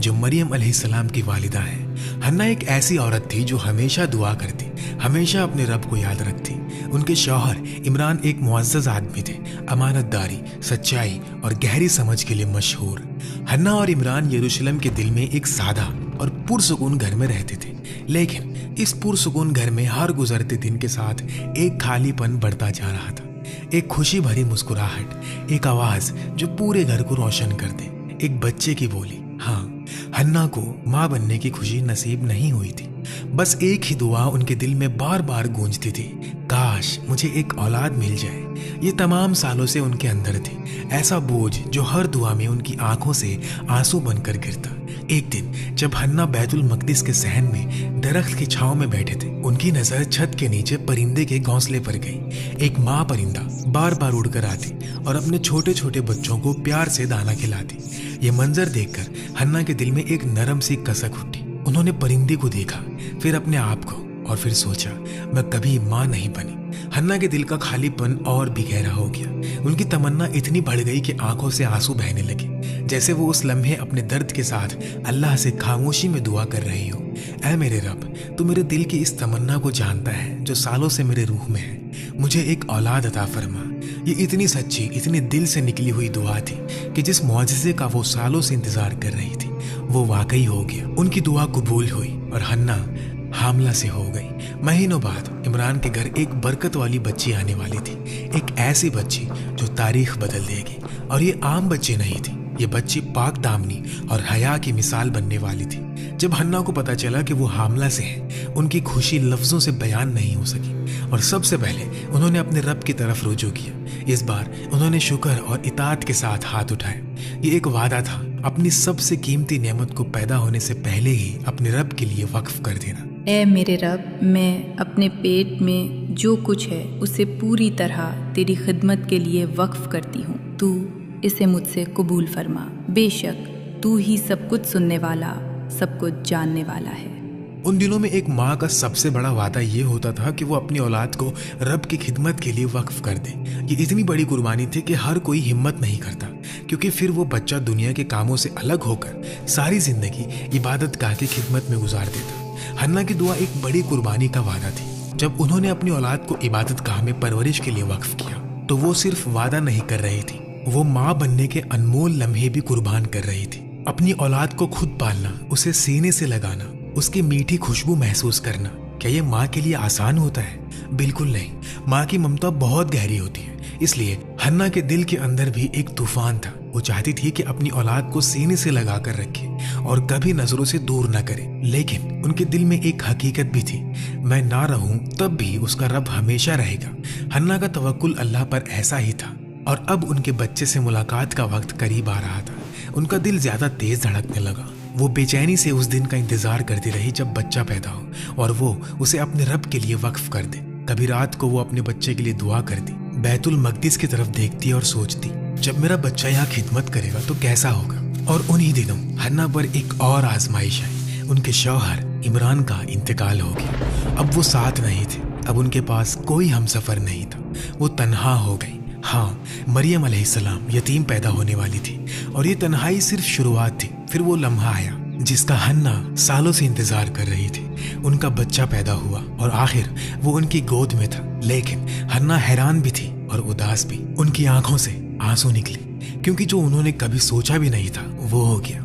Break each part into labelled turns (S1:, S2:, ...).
S1: जो मरियम अलैहिस्सलाम की वालिदा है। हन्ना एक ऐसी औरत थी जो हमेशा दुआ करती, हमेशा अपने रब को याद रखती। उनके शौहर इमरान एक मुअज़्ज़ज़ आदमी थे, अमानतदारी, सच्चाई और गहरी समझ के लिए मशहूर। हन्ना और इमरान यरूशलेम के दिल में एक सादा और पुरसुकून घर में रहते थे, लेकिन इस पुरसुकून घर में हर गुजरते दिन के साथ एक खालीपन बढ़ता जा रहा था। एक खुशी भरी मुस्कुराहट, एक आवाज जो पूरे घर को रोशन कर दे, एक बच्चे की बोली। हाँ, हन्ना को माँ बनने की खुशी नसीब नहीं हुई थी। बस एक ही दुआ उनके दिल में बार बार गूंजती थी, काश मुझे एक औलाद मिल जाए। ये तमाम सालों से उनके अंदर थी, ऐसा बोझ जो हर दुआ में उनकी आंखों से आंसू बनकर गिरता। एक दिन जब हन्ना बैतुल मकदिस के सहन में दरख्त की छांव में बैठे थे, उनकी नजर छत के नीचे परिंदे के घोंसले पर गई। एक माँ परिंदा बार बार उड़कर आती और अपने छोटे छोटे बच्चों को प्यार से दाना खिलाती। ये मंजर देखकर हन्ना के दिल में एक नरम सी कसक उठी। उन्होंने परिंदे को देखा, फिर अपने आप को, और फिर सोचा मैं कभी माँ नहीं बनी। हन्ना के दिल का खालीपन और भी गहरा हो गया। उनकी तमन्ना इतनी बढ़ गई कि आंखों से आंसू बहने लगे, जैसे वो उस लम्हे अपने दर्द के साथ अल्लाह से खामोशी में दुआ कर रही हो। ऐ मेरे रब, तू मेरे दिल की इस तमन्ना को जानता है जो सालों से मेरे रूह में है। मुझे एक औलाद अता फरमा। ये इतनी सच्ची, इतनी दिल से निकली हुई दुआ थी कि जिस मुआजिज़े का वो सालों से इंतजार कर रही थी वो वाकई हो गया। उनकी दुआ कबूल हुई और हन्ना हामला से हो गई। महीनों बाद इमरान के घर एक बरकत वाली बच्ची आने वाली थी, एक ऐसी बच्ची जो तारीख बदल देगी। और ये आम बच्ची नहीं थी, ये बच्ची पाक दामनी और हया की मिसाल बनने वाली थी। जब हन्ना को पता चला कि वो हामला से है, उनकी खुशी लफ्जों से बयान नहीं हो सकी और सबसे पहले उन्होंने अपने रब की तरफ रुजू किया। इस बार उन्होंने शुक्र और इताअत के साथ हाथ उठाए। ये एक वादा था, अपनी सबसे कीमती नेमत को पैदा होने से पहले ही अपने रब के लिए वक्फ कर देना।
S2: ऐ मेरे रब, मैं अपने पेट में जो कुछ है उसे पूरी तरह तेरी खिदमत के लिए वक्फ करती हूँ। तू इसे मुझसे कबूल फरमा। बेशक तू ही सब कुछ सुनने वाला, सब कुछ जानने वाला है।
S1: उन दिनों में एक माँ का सबसे बड़ा वादा ये होता था कि वो अपनी औलाद को रब की खिदमत के लिए वक्फ कर दे। ये इतनी बड़ी कुर्बानी थी कि हर कोई हिम्मत नहीं करता, क्योंकि फिर वो बच्चा दुनिया के कामों से अलग होकर सारी जिंदगी इबादत गाह की खिदमत में गुजार देता। हन्ना की दुआ एक बड़ी कुर्बानी का वादा थी। जब उन्होंने अपनी औलाद को इबादत गाह में परवरिश के लिए वक्फ किया तो वो सिर्फ वादा नहीं कर रही थी, वो माँ बनने के अनमोल लम्हे भी कुर्बान कर रही थी। अपनी औलाद को खुद पालना, उसे सीने से लगाना, उसकी मीठी खुशबू महसूस करना, क्या ये माँ के लिए आसान होता है? बिल्कुल नहीं। माँ की ममता बहुत गहरी होती है। इसलिए हन्ना के दिल के अंदर भी एक तूफान था। वो चाहती थी कि अपनी औलाद को सीने से लगा कर रखे और कभी नजरों से दूर न करे। लेकिन उनके दिल में एक हकीकत भी थी, मैं ना रहूं तब भी उसका रब हमेशा रहेगा। हन्ना का तवक्कुल अल्लाह पर ऐसा ही था। और अब उनके बच्चे से मुलाकात का वक्त करीब आ रहा था। उनका दिल ज्यादा तेज धड़कने लगा। वो बेचैनी से उस दिन का इंतजार करती रही जब बच्चा पैदा हो और वो उसे अपने रब के लिए वक्फ कर दे। कभी रात को वो अपने बच्चे के लिए दुआ करती, बैतुल मकदिस की तरफ देखती और सोचती, जब मेरा बच्चा यहाँ खिदमत करेगा तो कैसा होगा। और उन्हीं दिनों हन्ना पर एक और आजमाइश आई। उनके शौहर इमरान का इंतकाल हो गया। अब वो साथ नहीं थे, अब उनके पास कोई हमसफर नहीं था। वो तन्हा हो गई। हाँ, मरियम अलैहिस्सलाम यतीम पैदा होने वाली थी और ये तन्हाई सिर्फ शुरुआत थी। फिर वो लम्हा आया जिसका हन्ना सालों से इंतजार कर रही थी। उनका बच्चा पैदा हुआ और आखिर वो उनकी गोद में था। लेकिन हन्ना हैरान भी थी और उदास भी। उनकी आंखों से आंसू निकले, क्योंकि जो उन्होंने कभी सोचा भी नहीं था वो हो गया।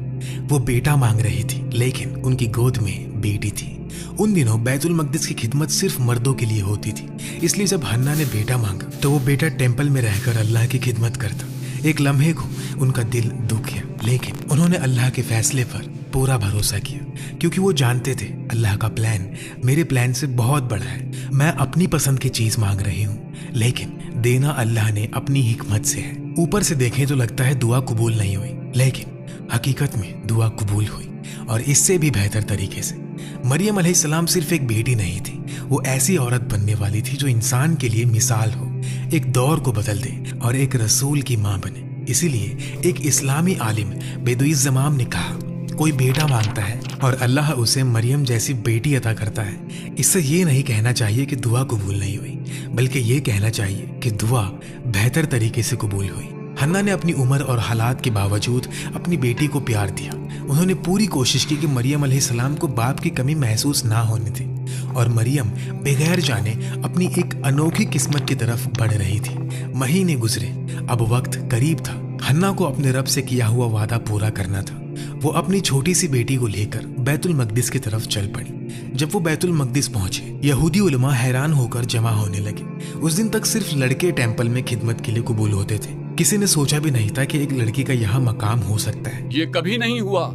S1: वो बेटा मांग रही थी, लेकिन उनकी गोद में बेटी थी। उन दिनों बैतुल मकदिस की खिदमत सिर्फ मर्दों के लिए होती थी, इसलिए जब हन्ना ने बेटा मांगा तो वो बेटा टेंपल में रहकर अल्लाह की खिदमत करता। एक लम्हे को उनका दिल दुख गया, लेकिन उन्होंने अल्लाह के फैसले पर पूरा भरोसा किया, क्योंकि वो जानते थे अल्लाह का प्लान मेरे प्लान से बहुत बड़ा है। मैं अपनी पसंद की चीज मांग रही हूँ, लेकिन देना अल्लाह ने अपनी हिकमत से है। ऊपर से देखें तो लगता है दुआ कबूल नहीं हुई, लेकिन हकीकत में दुआ कबूल हुई, और इससे भी बेहतर तरीके से। मरियम अलैहिस्सलाम सिर्फ एक बेटी नहीं थी, वो ऐसी औरत बनने वाली थी जो इंसान के लिए मिसाल हो, एक दौर को बदल दे और एक रसूल की माँ बने। इसीलिए एक इस्लामी आलिम बेदुइज़ ज़माम ने कहा, कोई बेटा मांगता है और अल्लाह उसे मरियम जैसी बेटी अता करता है, इससे ये नहीं कहना चाहिए कि दुआ कबूल नहीं हुई, बल्कि ये कहना चाहिए कि दुआ बेहतर तरीके से कबूल हुई। हन्ना ने अपनी उम्र और हालात के बावजूद अपनी बेटी को प्यार दिया। उन्होंने पूरी कोशिश की कि मरियम अलैहिस्सलाम को बाप की कमी महसूस ना होने दे, और मरियम बगैर जाने अपनी एक अनोखी किस्मत की तरफ बढ़ रही थी। महीने गुजरे, अब वक्त करीब था। हन्ना को अपने रब से किया हुआ वादा पूरा करना था। वो अपनी छोटी सी बेटी को लेकर बैतुल मकदिस की तरफ चल पड़ी। जब वो बैतुल मकदिस पहुंचे, यहूदी उलमा हैरान होकर जमा होने लगे। उस दिन तक सिर्फ लड़के टेंपल में खिदमत के लिए कबूल होते थे। किसी ने सोचा भी नहीं था कि एक लड़की का यहाँ मकाम हो सकता है।
S3: ये कभी नहीं हुआ।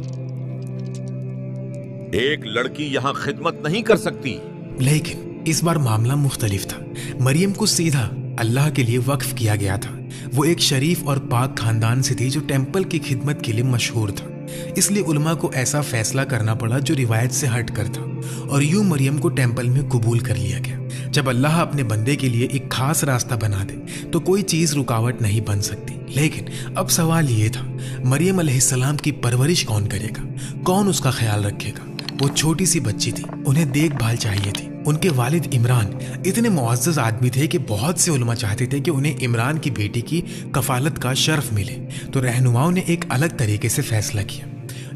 S4: एक लड़की यहाँ खिदमत नहीं कर सकती।
S1: लेकिन इस बार मामला मुख्तलिफ था। मरियम को सीधा अल्लाह के लिए वक्फ किया गया था। वो एक शरीफ और पाक खानदान से थी जो टेंपल की खिदमत के लिए मशहूर था। इसलिए उलमा को ऐसा फैसला करना पड़ा जो रिवायत से हट कर था, और यूं मरियम को टेंपल में कबूल कर लिया गया। जब अल्लाह अपने बंदे के लिए एक खास रास्ता बना दे तो कोई चीज रुकावट नहीं बन सकती। लेकिन अब सवाल ये था, मरियम अलैहिस्सलाम की परवरिश कौन करेगा, कौन उसका ख्याल रखेगा? वो छोटी सी बच्ची थी, उन्हें देखभाल चाहिए थी। उनके वालिद इमरान इतने मुअज़्ज़ज़ आदमी थे कि बहुत से उलमा चाहते थे कि उन्हें इमरान की बेटी की कफालत का शर्फ मिले। तो रहनुमाओं ने एक अलग तरीके से फैसला किया,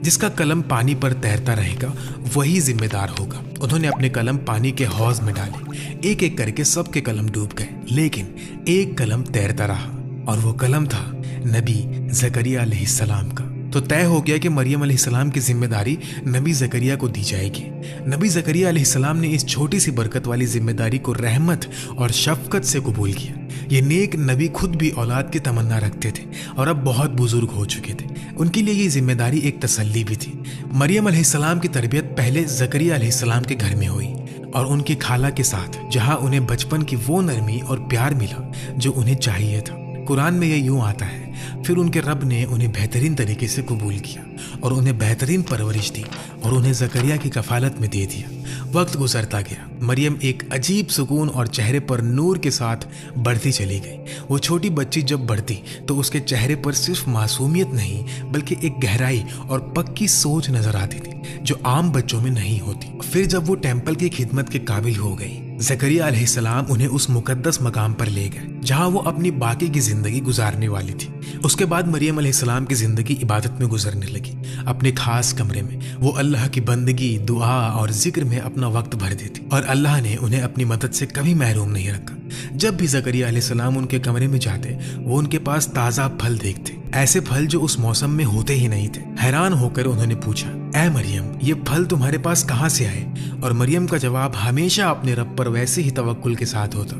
S1: जिसका कलम पानी पर तैरता रहेगा वही जिम्मेदार होगा। उन्होंने अपने कलम पानी के हौज में डाले। एक एक करके सबके कलम डूब गए, लेकिन एक कलम तैरता रहा, और वो कलम था नबी ज़करिया अलैहिस्सलाम का। तो तय हो गया कि मरियम अलैहिस्सलाम की जिम्मेदारी नबी ज़करिया को दी जाएगी। नबी ज़करिया अलैहिस्सलाम ने इस छोटी सी बरकत वाली जिम्मेदारी को रहमत और शफकत से कबूल किया। ये नेक नबी खुद भी औलाद की तमन्ना रखते थे और अब बहुत बुजुर्ग हो चुके थे। उनके लिए ये जिम्मेदारी एक तसल्ली भी थी। मरियम अलैहिस्सलाम की तरबियत पहले ज़करिया अलैहिस्सलाम के घर में हुई और उनकी खाला के साथ, जहाँ उन्हें बचपन की वो नरमी और प्यार मिला जो उन्हें चाहिए था। कुरान में ये यूं आता है, फिर उनके रब ने उन्हें बेहतरीन तरीके से कबूल किया और उन्हें बेहतरीन परवरिश दी और उन्हें ज़करिया की कफालत में दे दिया। वक्त गुजरता गया। मरियम एक अजीब सुकून और चेहरे पर नूर के साथ बढ़ती चली गई। वो छोटी बच्ची जब बढ़ती तो उसके चेहरे पर सिर्फ मासूमियत नहीं बल्कि एक गहराई और पक्की सोच नजर आती थी जो आम बच्चों में नहीं होती। फिर जब वो टेंपल की खिदमत के काबिल हो गई, ज़करिया अलैहिस्सलाम उन्हें उस मुकद्दस मकाम पर ले गए जहां वो अपनी बाकी की जिंदगी गुजारने वाली थी। उसके बाद मरियम अलैहिस्सलाम की जिंदगी इबादत में गुजरने लगी। अपने खास कमरे में वो अल्लाह की बंदगी, दुआ और जिक्र में अपना वक्त भर देती और अल्लाह ने उन्हें अपनी मदद से कभी महरूम नहीं रखा। जब भी ज़करिया अलैहिस्सलाम उनके कमरे में जाते, वो उनके पास ताज़ा फल देखते, ऐसे फल जो उस मौसम में होते ही नहीं थे। हैरान होकर उन्होंने पूछा, ऐ मरियम, ये फल तुम्हारे पास कहाँ से आए? और मरियम का जवाब हमेशा अपने रब पर वैसे ही तवक्कुल के साथ होता,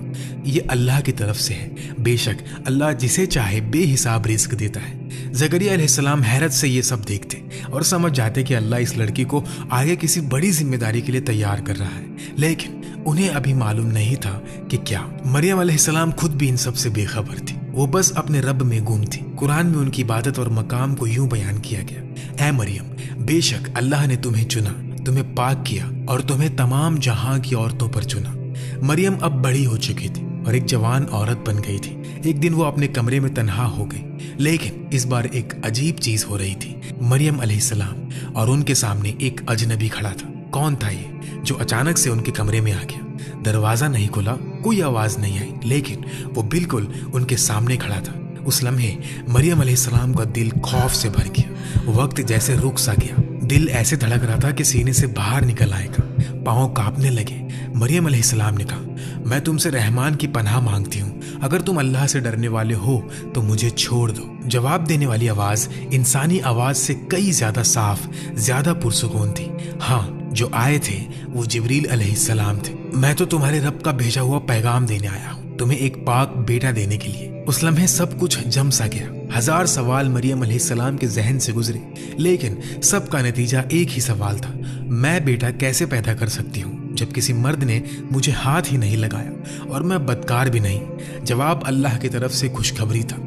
S1: ये अल्लाह की तरफ से है। बेशक अल्लाह जिसे चाहे बेहिसाब रिज़्क देता है। ज़करिया अलैहिस्सलाम हैरत से ये सब देखते और समझ जाते कि अल्लाह इस लड़की को आगे किसी बड़ी जिम्मेदारी के लिए तैयार कर रहा है, लेकिन उन्हें अभी मालूम नहीं था कि क्या। मरियम अलैहिस्सलाम खुद भी इन सब से बेखबर थी। वो बस अपने रब में गुम थी। कुरान में उनकी इबादत और मकाम को यूं बयान किया गया, ऐ मरियम, बेशक अल्लाह ने तुम्हें चुना, तुम्हें पाक किया और तुम्हें तमाम जहां की औरतों पर चुना। मरियम अब बड़ी हो चुकी थी और एक जवान औरत बन गई थी। एक दिन वो अपने कमरे में तन्हा हो गई, लेकिन इस बार एक अजीब चीज हो रही थी। मरियम अलैहिस्सलाम और उनके सामने एक अजनबी खड़ा था। कौन था ये जो अचानक से उनके कमरे में आ गया? दरवाजा नहीं खुला, कोई आवाज नहीं आई, लेकिन वो बिल्कुल उनके सामने खड़ा था। उस लम्हे मरियम अलैहिस्सलाम का दिल खौफ से भर गया। वक्त जैसे रुक सा गया। दिल ऐसे धड़क रहा था कि सीने से बाहर निकल आएगा। पाँव कांपने लगे। मरियम अलैहिस्सलाम ने कहा, मैं तुमसे रहमान की पनाह मांगती हूँ। अगर तुम अल्लाह से डरने वाले हो तो मुझे छोड़ दो। जवाब देने वाली आवाज इंसानी आवाज से कई ज्यादा साफ, ज्यादा पुरसुकून थी। हाँ, जो आए थे वो जिब्रील अलैहिस्सलाम थे। मैं तो तुम्हारे रब का भेजा हुआ पैगाम देने आया हूँ, तुम्हें एक पाक बेटा देने के लिए। उस लम्हे सब कुछ जम सा गया। हजार सवाल मरियम अलैहिस्सलाम के जहन से गुजरे, लेकिन सबका नतीजा एक ही सवाल था, मैं बेटा कैसे पैदा कर सकती हूँ जब किसी मर्द ने मुझे हाथ ही नहीं लगाया और मैं बदकार भी नहीं। जवाब अल्लाह की तरफ से खुशखबरी था,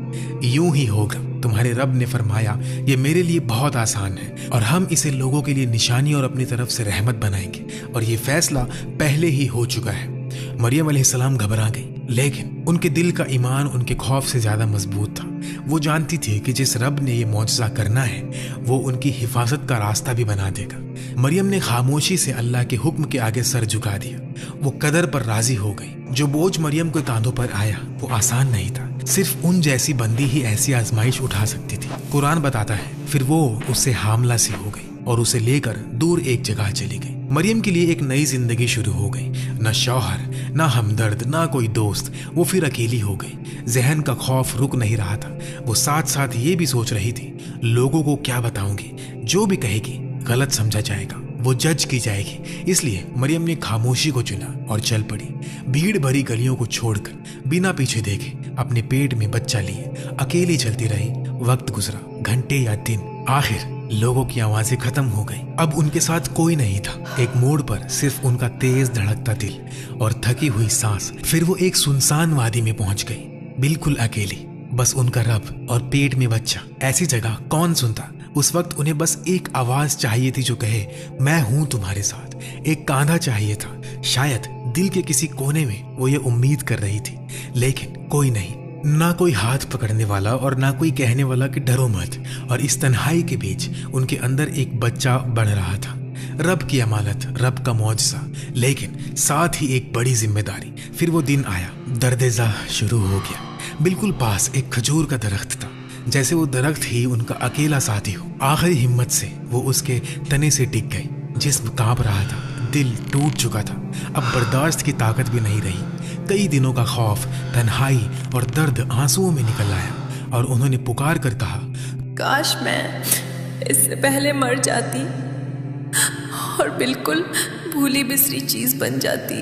S1: यूं ही होगा। तुम्हारे रब ने फरमाया, ये मेरे लिए बहुत आसान है और हम इसे लोगों के लिए निशानी और अपनी तरफ से रहमत बनाएंगे, और ये फैसला पहले ही हो चुका है। मरियम अलैहिस्सलाम घबरा गई, लेकिन उनके दिल का ईमान उनके खौफ से ज्यादा मजबूत था। वो जानती थी कि जिस रब ने ये मौजज़ा करना है वो उनकी हिफाजत का रास्ता भी बना देगा। मरियम ने खामोशी से अल्लाह के हुक्म के आगे सर झुका दिया। वो कदर पर राजी हो गई। जो बोझ मरियम के कांधों पर आया वो आसान नहीं था, सिर्फ उन जैसी बंदी ही ऐसी आजमाइश उठा सकती थी। कुरान बताता है फिर वो उससे हामला सी हो गई और उसे लेकर दूर एक जगह चली गई। मरियम के लिए एक नई जिंदगी शुरू हो गई। न शौहर, न हमदर्द, न कोई दोस्त। वो फिर अकेली हो गई। जहन का खौफ रुक नहीं रहा था। वो साथ साथ ये भी सोच रही थी, लोगों को क्या बताऊंगी, जो भी कहेगी गलत समझा जाएगा, वो जज की जाएगी। इसलिए मरियम ने खामोशी को चुना और चल पड़ी। भीड़ भरी गलियों को छोड़कर बिना पीछे देखे अपने पेट में बच्चा लिए अकेली चलती रही। वक्त गुजरा, घंटे या दिन। आखिर लोगों की आवाजें खत्म हो गई। अब उनके साथ कोई नहीं था। एक मोड़ पर सिर्फ उनका तेज धड़कता दिल और थकी हुई सांस। फिर वो एक सुनसान वादी में पहुंच गई, बिल्कुल अकेली, बस उनका रब और पेट में बच्चा। ऐसी जगह कौन सुनता। उस वक्त उन्हें बस एक आवाज चाहिए थी जो कहे, मैं हूं तुम्हारे साथ। एक कांधा चाहिए था। शायद दिल के किसी कोने में वो ये उम्मीद कर रही थी, लेकिन कोई नहीं। ना कोई हाथ पकड़ने वाला और ना कोई कहने वाला कि डरो मत। और इस तन्हाई के बीच उनके अंदर एक बच्चा बढ़ रहा था। रब की अमानत, रब का मौजज़ा, लेकिन साथ ही एक बड़ी जिम्मेदारी। फिर वो दिन आया, दर्द-ए-ज़ाह शुरू हो गया। बिल्कुल पास एक खजूर का दरख्त था, जैसे वो दरख्त ही उनका अकेला साथी हो। आखिरी हिम्मत से वो उसके तने से टिक गई। जिस्म कांप रहा था, दिल टूट चुका था। अब बर्दाश्त की ताकत भी नहीं रही। कई दिनों का खौफ, तन्हाई और दर्द आंसुओं में निकल आया और उन्होंने पुकार कर कहा,
S3: काश मैं इससे पहले मर जाती और बिल्कुल भूली बिसरी चीज बन जाती।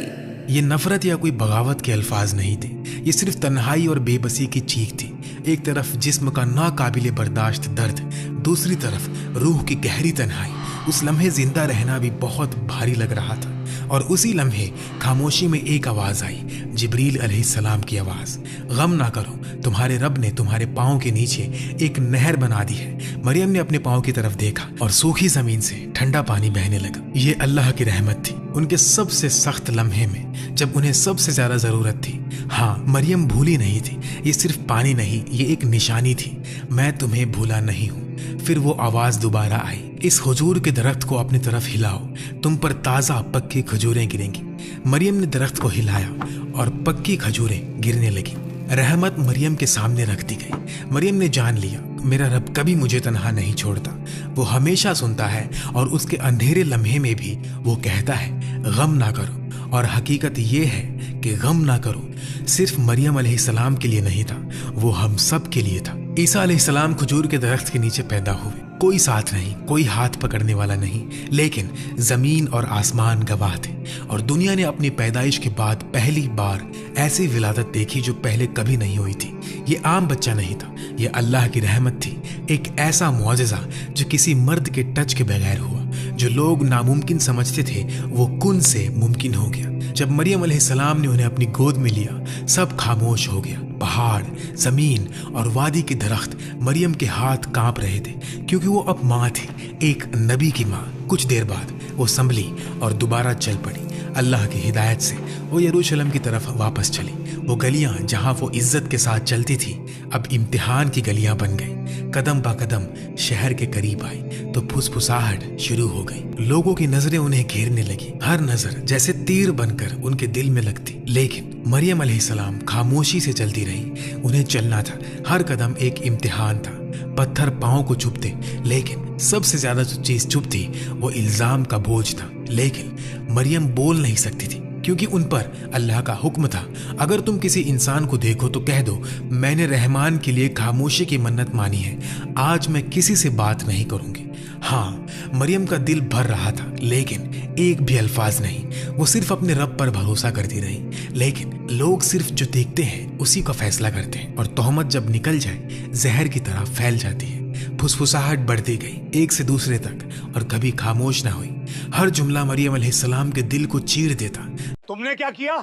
S1: ये नफरत या कोई बगावत के अल्फाज नहीं थे। ये सिर्फ तन्हाई और बेबसी की चीख थी। एक तरफ जिस्म का नाकाबिले बर्दाश्त दर्द, दूसरी तरफ रूह की गहरी तन्हाई। उस लम्हे जिंदा रहना भी बहुत भारी लग रहा था। और उसी लम्हे खामोशी में एक आवाज आई, जिब्रील अलैहिस्सलाम की आवाज। गम ना करो, तुम्हारे रब ने तुम्हारे पाँव के नीचे एक नहर बना दी है। मरियम ने अपने पाँव की तरफ देखा और सूखी जमीन से ठंडा पानी बहने लगा। ये अल्लाह की रहमत थी उनके सबसे सख्त लम्हे में, जब उन्हें सबसे ज्यादा जरूरत थी। हाँ, मरियम भूली नहीं थी। ये सिर्फ पानी नहीं, ये एक निशानी थी, मैं तुम्हें भूला नहीं हूँ। फिर वो आवाज दोबारा आई, इस खजूर के दरख्त को अपनी तरफ हिलाओ, तुम पर ताजा पक्की खजूरें गिरेंगी। मरियम ने दरख्त को हिलाया और पक्की खजूरें गिरने लगी। रहमत मरियम के सामने रख दी गई। मरियम ने जान लिया, मेरा रब कभी मुझे तन्हा नहीं छोड़ता। वो हमेशा सुनता है और उसके अंधेरे लम्हे में भी वो कहता है, गम ना करो। और हकीकत ये है कि गम ना करो सिर्फ मरियम अलैहिस्सलाम के लिए नहीं था, वो हम सब के लिए था। ईसा अलैहिस्सलाम खजूर के दरख्त के नीचे पैदा हुए। कोई साथ नहीं, कोई हाथ पकड़ने वाला नहीं, लेकिन जमीन और आसमान गवाह थे। और दुनिया ने अपनी पैदाइश के बाद पहली बार ऐसी विलादत देखी जो पहले कभी नहीं हुई थी। ये आम बच्चा नहीं था, ये अल्लाह की रहमत थी। एक ऐसा मुआजिजा जो किसी मर्द के टच के बगैर हुआ। जो लोग नामुमकिन समझते थे वो कुन से मुमकिन हो गया। जब मरियम अलैहिस्सलाम ने उन्हें अपनी गोद में लिया, सब खामोश हो गया। पहाड़, जमीन और वादी के दरख्त मरियम के हाथ कांप रहे थे, क्योंकि वो अब माँ थी, एक नबी की माँ। कुछ देर बाद वो संभली और दोबारा चल पड़ी। अल्लाह की हिदायत से वो यरूशलेम की तरफ वापस चली। वो गलियां जहां वो इज्जत के साथ चलती थी अब इम्तिहान की गलियां बन गई। कदम बा कदम शहर के करीब आई तो फुसफुसाहट शुरू हो गई। लोगों की नजरें उन्हें घेरने लगी, हर नजर जैसे तीर बनकर उनके दिल में लगती। लेकिन मरियम अलैहिस्सलाम खामोशी से चलती रही। उन्हें चलना था, हर कदम एक इम्तिहान था। पत्थर पांव को चुभते, लेकिन सबसे ज्यादा जो चीज चुभती वो इल्जाम का बोझ था। लेकिन मरियम बोल नहीं सकती थी, क्योंकि उन पर अल्लाह का हुक्म था, अगर तुम किसी इंसान को देखो तो कह दो, मैंने रहमान के लिए खामोशी की मन्नत मानी है, आज मैं किसी से बात नहीं करूंगी। हाँ, मरियम का दिल भर रहा था, लेकिन एक भी अल्फाज नहीं। वो सिर्फ अपने रब पर भरोसा करती रही। लेकिन लोग सिर्फ जो देखते हैं उसी का फैसला करते हैं, और तोहमत जब निकल जाए जहर की तरह फैल जाती है। फुसफुसाहट बढ़ती गई एक से दूसरे तक, और कभी खामोश ना हुई। हर जुमला मरियम अलैहिस्सलाम के दिल को चीर देता।
S5: तुमने क्या किया?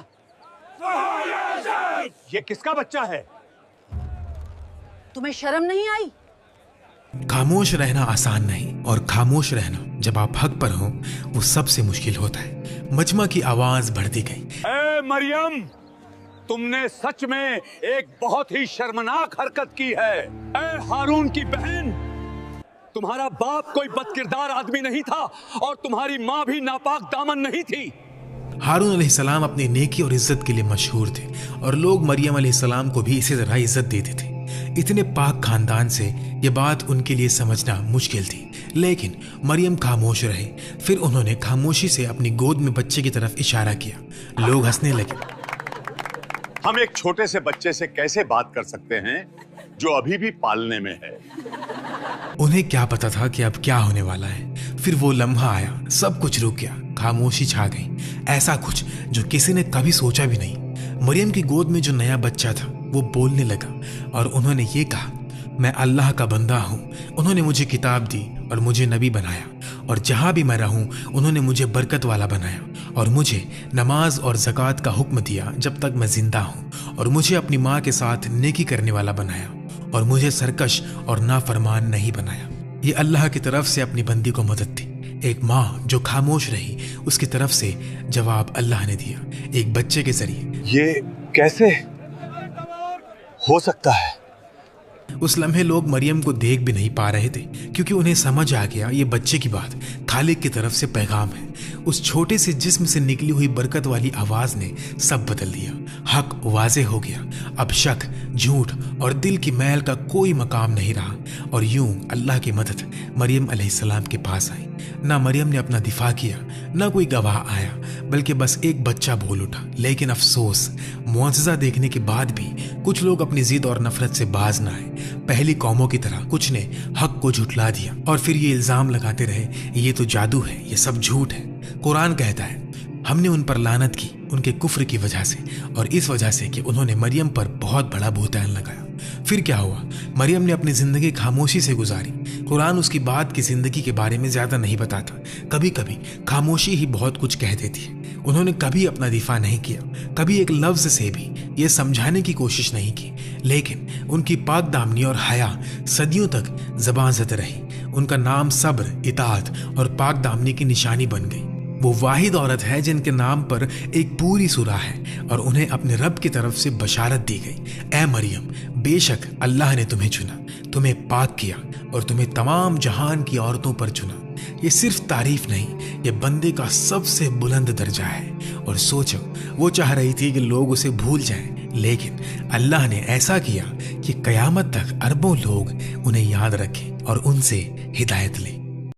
S5: ये किसका बच्चा है?
S6: तुम्हें शर्म नहीं आई?
S1: खामोश रहना आसान नहीं, और खामोश रहना जब आप हक पर हो वो सबसे मुश्किल होता है। मजमा की आवाज बढ़ती गई।
S5: ए मरियम, तुमने सच में एक बहुत ही शर्मनाक हरकत की है। ए हारून की बहन, तुम्हारा बाप कोई बदकिरदार आदमी नहीं था और तुम्हारी माँ भी नापाक दामन नहीं थी।
S1: हारून अलैहिस्सलाम अपनी नेकी और इज्जत के लिए मशहूर थे और लोग मरियम अलैहिस्सलाम को भी इसी तरह इज्जत देते थे। इतने पाक खानदान से ये बात उनके लिए समझना मुश्किल थी, लेकिन मरियम खामोश रहे। फिर उन्होंने खामोशी से अपनी गोद में बच्चे की तरफ इशारा किया। लोग हंसने लगे।
S5: हम एक छोटे से बच्चे से कैसे बात कर सकते हैं जो अभी भी पालने में है?
S1: उन्हें क्या पता था कि अब क्या होने वाला है। फिर वो लम्हा आया, सब कुछ रुक गया, खामोशी छा गई। ऐसा कुछ जो किसी ने कभी सोचा भी नहीं। मरियम की गोद में जो नया बच्चा था वो बोलने लगा और उन्होंने ये कहा, मैं अल्लाह का बंदा हूँ। उन्होंने मुझे किताब दी और मुझे नबी बनाया, और जहाँ भी मैं रहूँ उन्होंने मुझे बरकत वाला बनाया, और मुझे नमाज और ज़कात का हुक्म दिया जब तक मैं जिंदा हूँ, और मुझे अपनी माँ के साथ नेकी करने वाला बनाया, और मुझे सरकश और नाफरमान नहीं बनाया। ये अल्लाह की तरफ से अपनी बंदी को मदद थी। एक माँ जो खामोश रही, उसकी तरफ से जवाब अल्लाह ने दिया, एक बच्चे के जरिए।
S5: ये कैसे हो सकता है?
S1: उस लम्हे लोग मरियम को देख भी नहीं पा रहे थे, क्योंकि उन्हें समझ आ गया ये बच्चे की बात खालिक की तरफ से पैगाम है। उस छोटे से जिस्म से निकली हुई बरकत वाली आवाज ने सब बदल दिया। हक वाज़े हो गया। अब शक, झूठ और दिल की मैल का कोई मकाम नहीं रहा। और यूं अल्लाह की मदद मरियम अलैहिस्सलाम के पास आई। ना मरियम ने अपना दिफा किया, ना कोई गवाह आया, बल्कि बस एक बच्चा बोल उठा। लेकिन अफसोस, मुआजिज़ा देखने के बाद भी कुछ लोग अपनी जिद और नफरत से बाज न आए। पहली कौमों की तरह कुछ ने हक को झुठला दिया और फिर ये इल्जाम लगाते रहे, ये तो जादू है, ये सब झूठ है। कुरान कहता है, हमने उन पर लानत की उनके कुफ्र की वजह से, और इस वजह से कि उन्होंने मरियम पर बहुत बड़ा बहतान लगाया। फिर क्या हुआ? मरियम ने अपनी जिंदगी खामोशी से गुजारी। कुरान उसकी बात की जिंदगी के बारे में ज्यादा नहीं बताता। कभी कभी खामोशी ही बहुत कुछ कह देती है। उन्होंने कभी अपना दिफा नहीं किया, कभी एक लफ्ज से भी ये समझाने की कोशिश नहीं की, लेकिन उनकी पाक दामनी और हया सदियों तक ज़बां ज़द रही। उनका नाम सब्र, इताअत और पाक दामनी की निशानी बन गई। वो वाहिद औरत है जिनके नाम पर एक पूरी सूरा है और उन्हें अपने रब की तरफ से बशारत दी गई। ए मरियम, बेशक अल्लाह ने तुम्हें चुना, तुम्हें पाक किया और तुम्हें तमाम जहान की औरतों पर चुना। ये सिर्फ तारीफ नहीं, ये बंदे का सबसे बुलंद दर्जा है। और सोचो, वो चाह रही थी कि लोग उसे भूल जाएं, लेकिन अल्लाह ने ऐसा किया कि कयामत तक अरबों लोग उन्हें याद रखें और उनसे हिदायत लें।